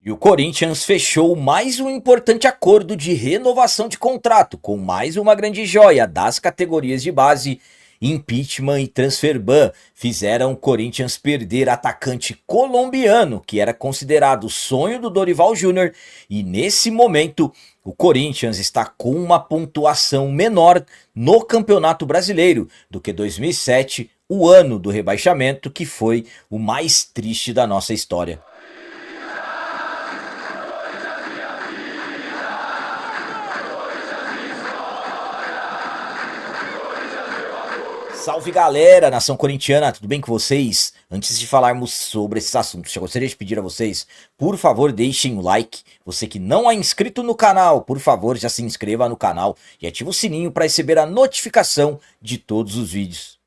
E o Corinthians fechou mais um importante acordo de renovação de contrato com mais uma grande joia das categorias de base. Impeachment e transfer ban fizeram o Corinthians perder atacante colombiano, que era considerado o sonho do Dorival Júnior, e nesse momento o Corinthians está com uma pontuação menor no Campeonato Brasileiro do que 2007, o ano do rebaixamento, que foi o mais triste da nossa história. Salve galera, nação corintiana, tudo bem com vocês? Antes de falarmos sobre esses assuntos, eu gostaria de pedir a vocês, por favor, deixem o like. Você que não é inscrito no canal, por favor, já se inscreva no canal e ative o sininho para receber a notificação de todos os vídeos.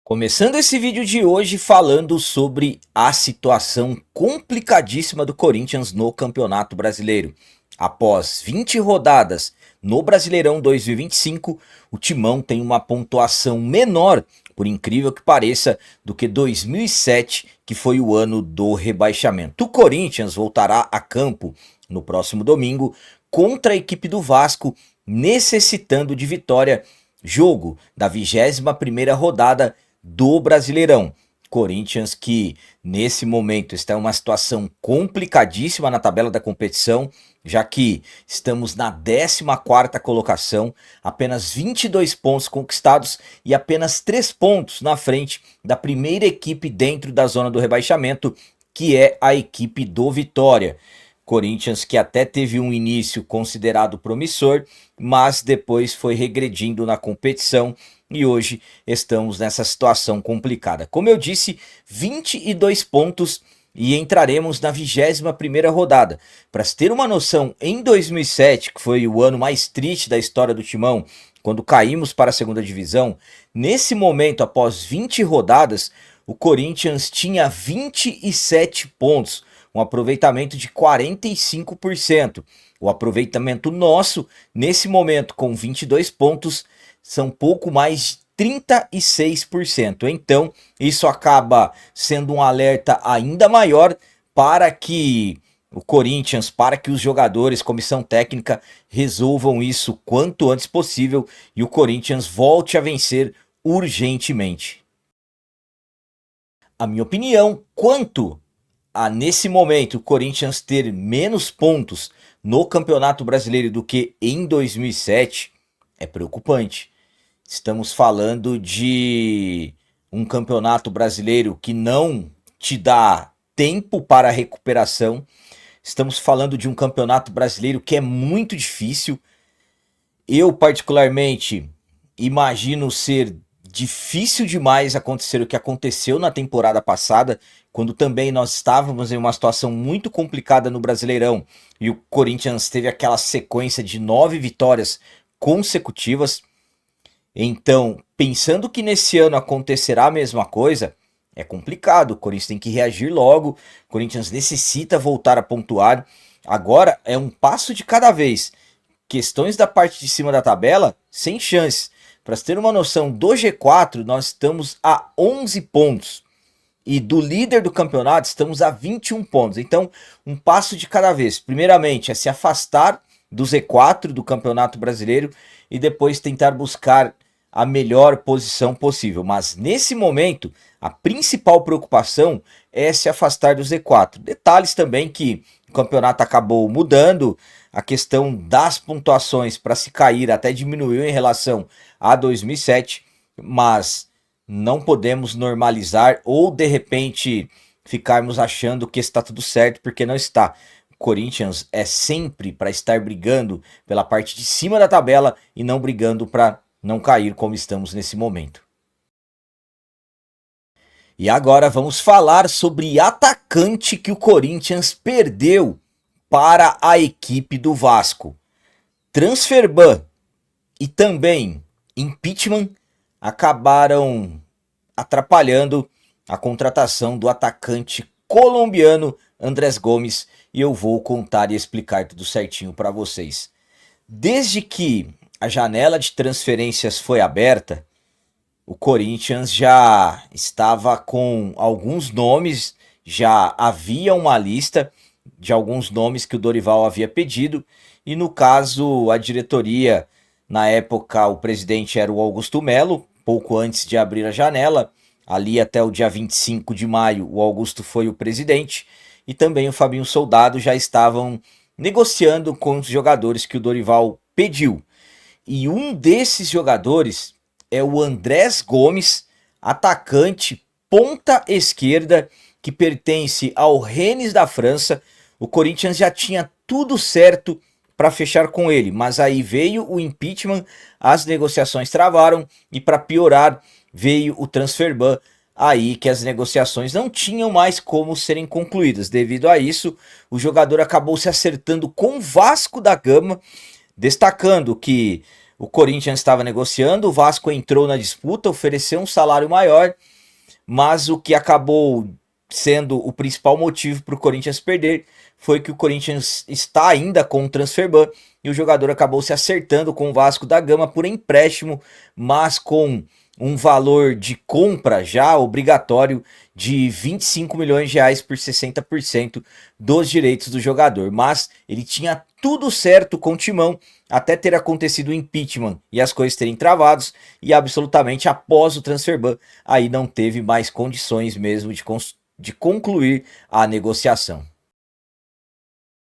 Começando esse vídeo de hoje falando sobre a situação complicadíssima do Corinthians no Campeonato Brasileiro. Após 20 rodadas no Brasileirão 2025, o Timão tem uma pontuação menor, por incrível que pareça, do que 2007, que foi o ano do rebaixamento. O Corinthians voltará a campo no próximo domingo contra a equipe do Vasco, necessitando de vitória, jogo da 21ª rodada do Brasileirão. Corinthians que nesse momento está em uma situação complicadíssima na tabela da competição, já que estamos na 14ª colocação, apenas 22 pontos conquistados e apenas 3 pontos na frente da primeira equipe dentro da zona do rebaixamento, que é a equipe do Vitória. Corinthians que até teve um início considerado promissor, mas depois foi regredindo na competição e hoje estamos nessa situação complicada. Como eu disse, 22 pontos e entraremos na 21ª rodada. Para se ter uma noção, em 2007, que foi o ano mais triste da história do Timão, quando caímos para a segunda divisão, nesse momento, após 20 rodadas, o Corinthians tinha 27 pontos, um aproveitamento de 45%. O aproveitamento nosso, nesse momento, com 22 pontos, são pouco mais de 36%. Então, isso acaba sendo um alerta ainda maior para que o Corinthians, para que os jogadores, comissão técnica, resolvam isso quanto antes possível e o Corinthians volte a vencer urgentemente. A minha opinião, quanto a nesse momento o Corinthians ter menos pontos no Campeonato Brasileiro do que em 2007 é preocupante. Estamos falando de um campeonato brasileiro que não te dá tempo para recuperação. Estamos falando de um campeonato brasileiro que é muito difícil. Eu, particularmente, imagino ser difícil demais acontecer o que aconteceu na temporada passada, quando também nós estávamos em uma situação muito complicada no Brasileirão e o Corinthians teve aquela sequência de 9 vitórias consecutivas. Então, pensando que nesse ano acontecerá a mesma coisa, é complicado. O Corinthians tem que reagir logo, o Corinthians necessita voltar a pontuar. Agora é um passo de cada vez. Questões da parte de cima da tabela, sem chance. Para você ter uma noção, do G4 nós estamos a 11 pontos. E do líder do campeonato estamos a 21 pontos. Então, um passo de cada vez. Primeiramente é se afastar do Z4 do Campeonato Brasileiro e depois tentar buscar a melhor posição possível. Mas nesse momento, a principal preocupação é se afastar do Z4. Detalhes também que o campeonato acabou mudando, a questão das pontuações para se cair até diminuiu em relação a 2007, mas não podemos normalizar ou de repente ficarmos achando que está tudo certo, porque não está. Corinthians é sempre para estar brigando pela parte de cima da tabela e não brigando para não cair como estamos nesse momento. E agora vamos falar sobre atacante que o Corinthians perdeu para a equipe do Vasco. Transfer ban e também impeachment acabaram atrapalhando a contratação do atacante colombiano Andrés Gomes, e eu vou contar e explicar tudo certinho para vocês. Desde que a janela de transferências foi aberta, o Corinthians já estava com alguns nomes, já havia uma lista de alguns nomes que o Dorival havia pedido, e no caso a diretoria, na época o presidente era o Augusto Melo, pouco antes de abrir a janela, ali até o dia 25 de maio o Augusto foi o presidente, e também o Fabinho Soldado já estavam negociando com os jogadores que o Dorival pediu. E um desses jogadores é o Andrés Gomes, atacante ponta esquerda, que pertence ao Rennes da França. O Corinthians já tinha tudo certo para fechar com ele, mas aí veio o impeachment, as negociações travaram e, para piorar, veio o transfer ban, aí que as negociações não tinham mais como serem concluídas. Devido a isso, o jogador acabou se acertando com o Vasco da Gama, destacando que o Corinthians estava negociando, o Vasco entrou na disputa, ofereceu um salário maior, mas o que acabou sendo o principal motivo para o Corinthians perder foi que o Corinthians está ainda com o transfer ban e o jogador acabou se acertando com o Vasco da Gama por empréstimo, mas com um valor de compra já obrigatório de 25 milhões de reais por 60% dos direitos do jogador. Mas ele tinha tudo certo com o Timão, até ter acontecido o impeachment e as coisas terem travados, e absolutamente após o transfer ban, aí não teve mais condições mesmo de concluir a negociação.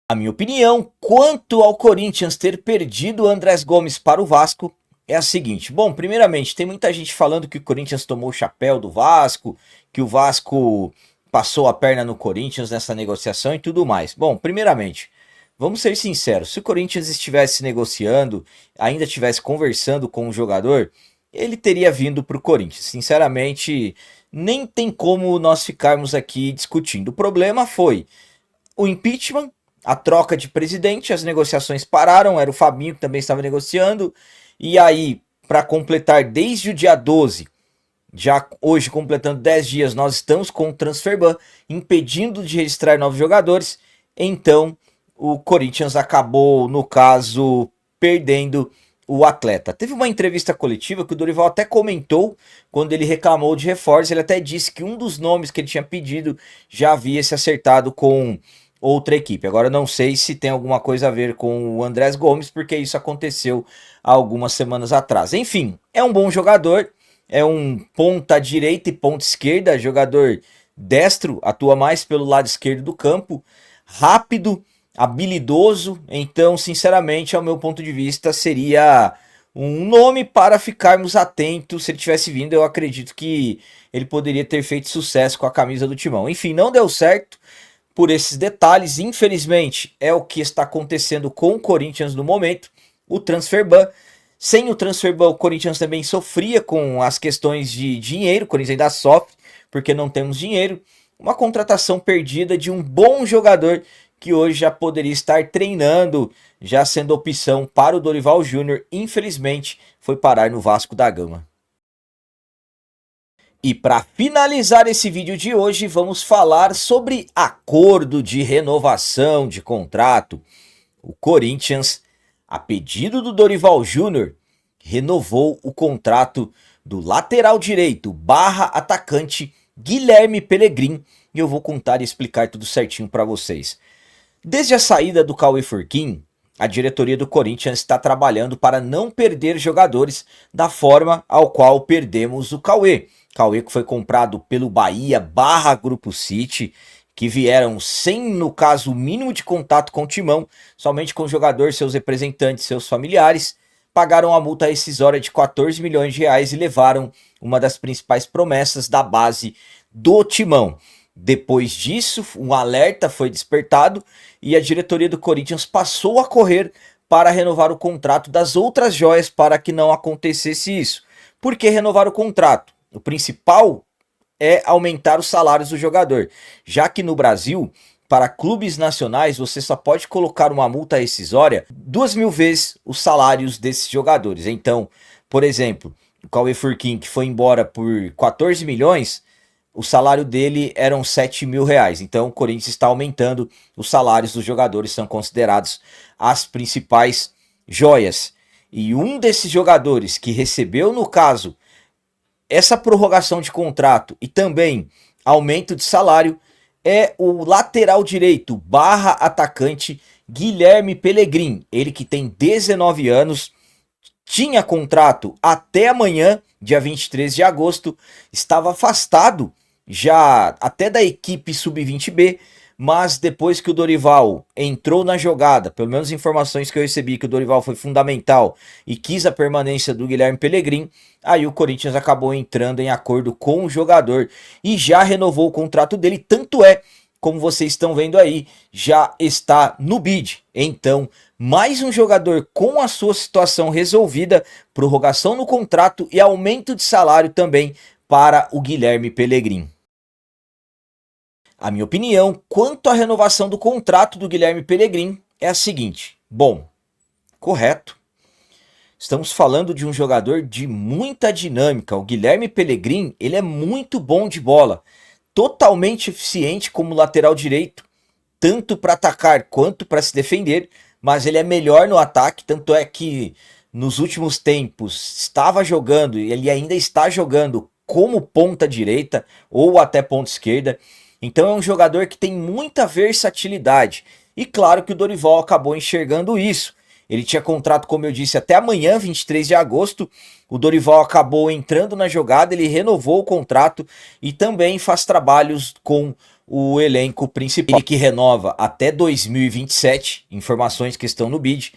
A minha opinião quanto ao Corinthians ter perdido o Andrés Gomes para o Vasco é a seguinte. Bom, primeiramente, tem muita gente falando que o Corinthians tomou o chapéu do Vasco, que o Vasco passou a perna no Corinthians nessa negociação e tudo mais. Bom, primeiramente, vamos ser sinceros, se o Corinthians estivesse negociando, ainda estivesse conversando com o jogador, ele teria vindo para o Corinthians. Sinceramente, nem tem como nós ficarmos aqui discutindo. O problema foi o impeachment, a troca de presidente, as negociações pararam, era o Fabinho que também estava negociando, e aí, para completar desde o dia 12, já hoje completando 10 dias, nós estamos com o transfer ban, impedindo de registrar novos jogadores, então o Corinthians acabou, no caso, perdendo o atleta. Teve uma entrevista coletiva que o Dorival até comentou quando ele reclamou de reforço, ele até disse que um dos nomes que ele tinha pedido já havia se acertado com outra equipe. Agora eu não sei se tem alguma coisa a ver com o Andrés Gomes, porque isso aconteceu há algumas semanas atrás. Enfim, é um bom jogador, é um ponta direita e ponta esquerda, jogador destro, atua mais pelo lado esquerdo do campo, rápido, habilidoso, então sinceramente ao meu ponto de vista seria um nome para ficarmos atentos. Se ele tivesse vindo, eu acredito que ele poderia ter feito sucesso com a camisa do Timão. Enfim, não deu certo por esses detalhes, infelizmente é o que está acontecendo com o Corinthians no momento, o transfer ban. Sem o transfer ban, o Corinthians também sofria com as questões de dinheiro, o Corinthians ainda sofre porque não temos dinheiro. Uma contratação perdida de um bom jogador que hoje já poderia estar treinando, já sendo opção para o Dorival Júnior, infelizmente foi parar no Vasco da Gama. E para finalizar esse vídeo de hoje, vamos falar sobre acordo de renovação de contrato. O Corinthians, a pedido do Dorival Júnior, renovou o contrato do lateral direito barra atacante Guilherme Pellegrini, e eu vou contar e explicar tudo certinho para vocês. Desde a saída do Cauê Furquim, a diretoria do Corinthians está trabalhando para não perder jogadores da forma ao qual perdemos o Cauê. Cauê que foi comprado pelo Bahia barra Grupo City, que vieram sem, no caso, o mínimo de contato com o Timão, somente com o jogador, seus representantes, seus familiares, pagaram a multa rescisória de 14 milhões de reais e levaram uma das principais promessas da base do Timão. Depois disso, um alerta foi despertado e a diretoria do Corinthians passou a correr para renovar o contrato das outras joias para que não acontecesse isso. Por que renovar o contrato? O principal é aumentar os salários do jogador, já que no Brasil, para clubes nacionais, você só pode colocar uma multa rescisória 2.000 vezes os salários desses jogadores. Então, por exemplo, o Cauê Furquim, que foi embora por 14 milhões, o salário dele eram 7 mil reais. Então o Corinthians está aumentando os salários dos jogadores, são considerados as principais joias. E um desses jogadores que recebeu, no caso, essa prorrogação de contrato e também aumento de salário é o lateral direito barra atacante Guilherme Pellegrin. Ele que tem 19 anos, tinha contrato até amanhã, dia 23 de agosto, estava afastado já até da equipe sub-20B, mas depois que o Dorival entrou na jogada, pelo menos informações que eu recebi que o Dorival foi fundamental e quis a permanência do Guilherme Pellegrin, aí o Corinthians acabou entrando em acordo com o jogador e já renovou o contrato dele, tanto é, como vocês estão vendo aí, já está no bid. Então, mais um jogador com a sua situação resolvida, prorrogação no contrato e aumento de salário também para o Guilherme Pellegrin. A minha opinião quanto à renovação do contrato do Guilherme Pellegrin é a seguinte: bom, correto. Estamos falando de um jogador de muita dinâmica. O Guilherme Pellegrin, ele é muito bom de bola, totalmente eficiente como lateral direito, tanto para atacar quanto para se defender, mas ele é melhor no ataque, tanto é que nos últimos tempos estava jogando e ele ainda está jogando como ponta direita ou até ponta esquerda. Então é um jogador que tem muita versatilidade. E claro que o Dorival acabou enxergando isso. Ele tinha contrato, como eu disse, até amanhã, 23 de agosto. O Dorival acabou entrando na jogada, ele renovou o contrato e também faz trabalhos com o elenco principal. Ele que renova até 2027, informações que estão no bid.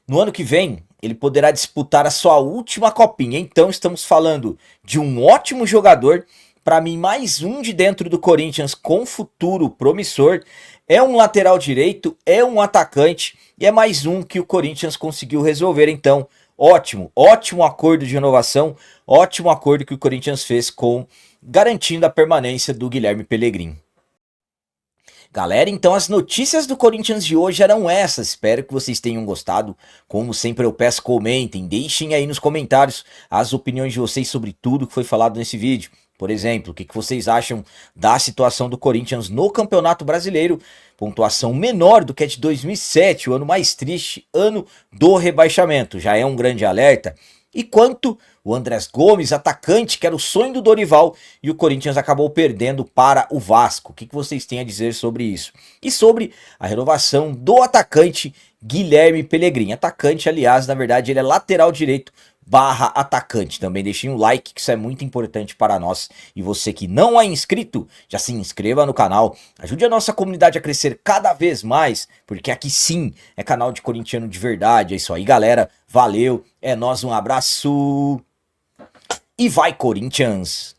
No ano que vem, ele poderá disputar a sua última copinha. Então estamos falando de um ótimo jogador. Para mim, mais um de dentro do Corinthians com futuro promissor. É um lateral direito, é um atacante e é mais um que o Corinthians conseguiu resolver. Então, ótimo, ótimo acordo de renovação, ótimo acordo que o Corinthians fez com garantindo a permanência do Guilherme Pellegrin. Galera, então as notícias do Corinthians de hoje eram essas, espero que vocês tenham gostado. Como sempre eu peço, comentem, deixem aí nos comentários as opiniões de vocês sobre tudo que foi falado nesse vídeo. Por exemplo, o que vocês acham da situação do Corinthians no Campeonato Brasileiro? Pontuação menor do que a de 2007, o ano mais triste, ano do rebaixamento. Já é um grande alerta. E quanto o Andrés Gomes, atacante, que era o sonho do Dorival, e o Corinthians acabou perdendo para o Vasco. O que vocês têm a dizer sobre isso? E sobre a renovação do atacante Guilherme Pellegrin. Atacante, aliás, na verdade, ele é lateral direito barra atacante. Também deixem um like, que isso é muito importante para nós. E você que não é inscrito, já se inscreva no canal. Ajude a nossa comunidade a crescer cada vez mais, porque aqui sim é canal de corintiano de verdade. É isso aí, galera. Valeu, é nóis, um abraço. E vai, Corinthians!